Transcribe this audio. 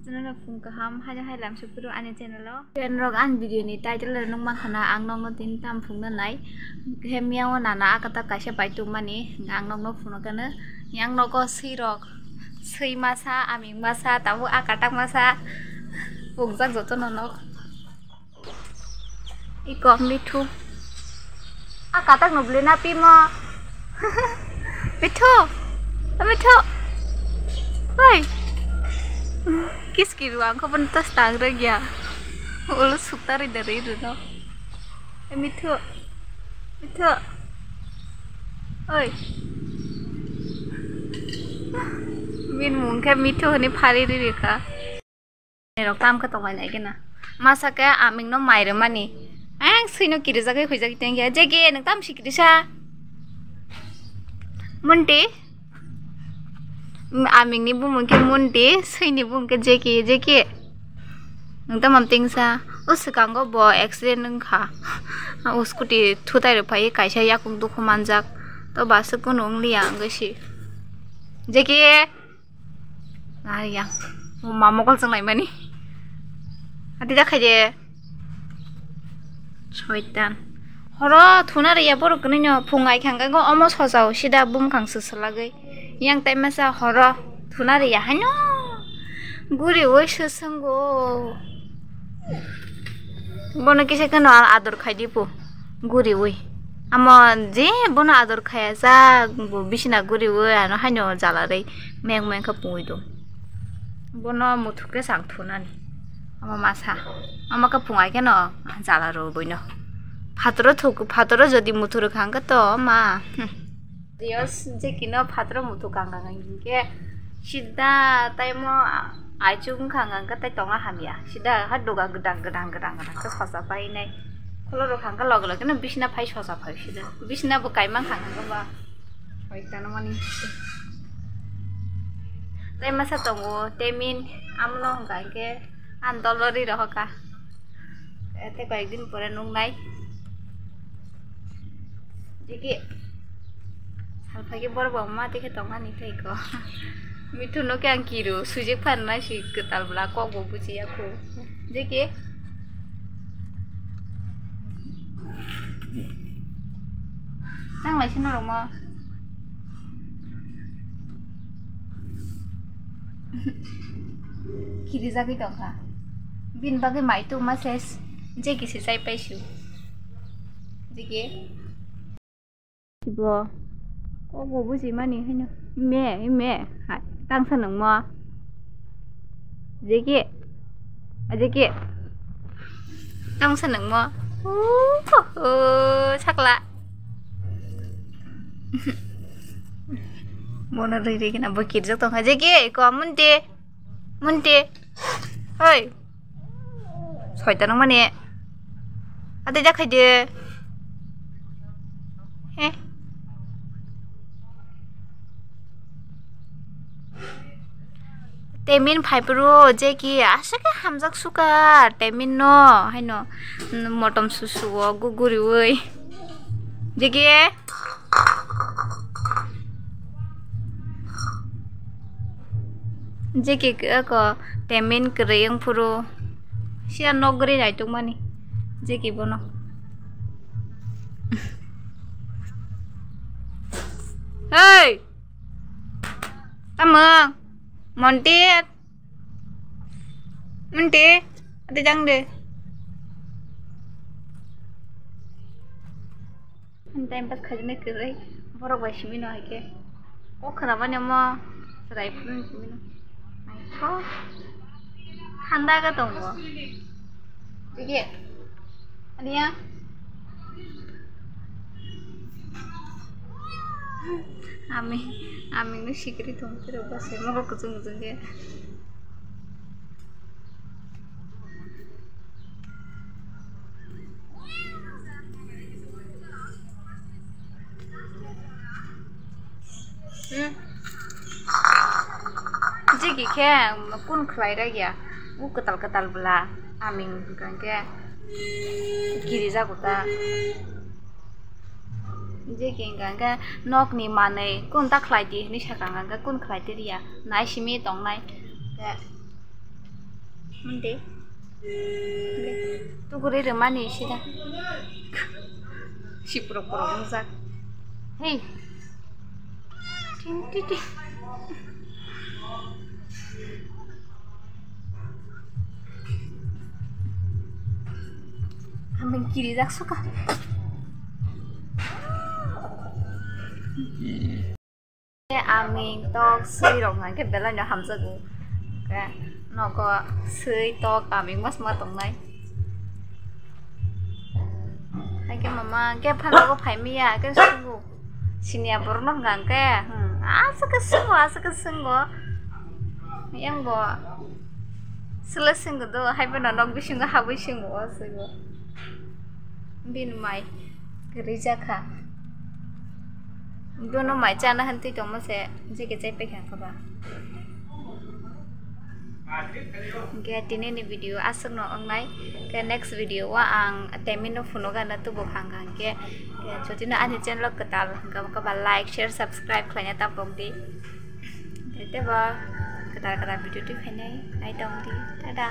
Channel phung kaham haja hai lam supuru ane channel lo ken rok an video ni title nong mang khana ang nong no tin tam phung na nai hemiao nana akata kaisa paitu mani ang nong no phung kana yang no ko sirok sei masa aming masa tabu akatak masa phung jak joto no no I kom mithu akatak no blena pi mo mithu mithu oi किस की रुआं को बन तस तांग रह गया ओलो सुता रे डरे रुनो ए मिठो मिठो ओए मिन मुंखे मिठो हनी फारी रे रेखा ने रक काम का तो वाई लाइके ना मासा के आमिंग नो माइरे मानी आं सैनो किरे जागे खोइ जागे तेंगे जेगे नों ताम सिकिरिसा मुंटे आमिंग नि बुमों के मुंडे सैनि बुमों के जेके नोंता ममतिंग सा उस कांगो बो एक्सीडेंट नंखा उसको टी थुताई रफाई काइसा याकुं दुखु मानजाक तो बासु को नोंलिया अंगसी जेके नारिया मामो कल संगलाय मानी आदि जाखाय दे शयतान हरो थुना रे या बरो कनिनो फुंगाय खांगागो अमो सजाव सिदा Bum खांसो सलागै yang tay masa horo thunari ya hano guri oi sesengo bono kise kan ador khai dipo guri oi amo je bono ador khaya ja bisina guri oi ano hano jala rei meng meng ka pui do bono muthuke sang thunani amo masa amo ka pungai ke no jala ro boino phatro jodi muthuru khanga to ma Dios jekino phatro mutu kangang ke sida taimo aicung kangang ka tai tonga hamia sida haduga gedang ka sosa pai nai koloro kangka log na bisna pai sosa pai sida bisna bu kaimang kangang ba hoi tano mani tai masa tongo temin amlo hangkai ke andolori rohoka te kayakdin pore nung nai jeki Alpagi bor bama tike tonga ni teko mitu no ke angkiru sujek panna si ketal bla ko go buci aku jeki nang lai sino roma kiri jagi tonga bin bagi mai tu ma ses jeki si sai paisu jeki ibo Oh, bố gì mà nè, mẹ, tăng sản lượng mà, dễ kia, tăng sản lượng mà, chắc là, muốn nó đi cái nào bữa kịp rất tốt, dễ kia, có muốn tê, ơi, hỏi tao nó mà nè, à tôi chắc hay đi, temin phaipro jeki asake hamjak suka temin no haino motom susu guguri oi jeki ko temin kreyang puro sia nogri jaitung mani jeki bono hey tamang Monte, ada jang deh. Time pas khajne kerai, borok bashi mino hake. Oh kenapa nih mo, serai pun mino. Oh, handa ka tunggu. Jadi, adiya. Amin nu sikri thong pero base mo ko kutung ge jigi ke kun khlai ra ya u ketal bela aming kan ke kiri ja kota जे केंगा नक नि माने कोन ता खलाइति नि साकांगा कोन खलाइति रिया नाइ सिमि तंनाइ Mende. Tu gure remani sida. Si pura-pura ngzak. Hei. Ting ting ting. Kambing kiri jak suka. Aming tok sui rong ngan cái bé là nhỏ hầm giấc cái nó có sui to cả mình mất mất tông này hay cái mama cái phần nó có phải mi à cái sungguh sini ya baru nó ngang cái asal kesungguh yang gua selesai gitu hay bên nó bị sungguh habis sungguh sungguh bin mai gereja kah dono mai chana hanti to mase jike chai pe khan khaba ge tine ni video asuk no ongnai ke next video wa ang temino phono gana tu bo khang khang ke jodi na ani channel katal ka ba like share subscribe khlanya ta bong di te ba kata video tu phenai ai dong di tada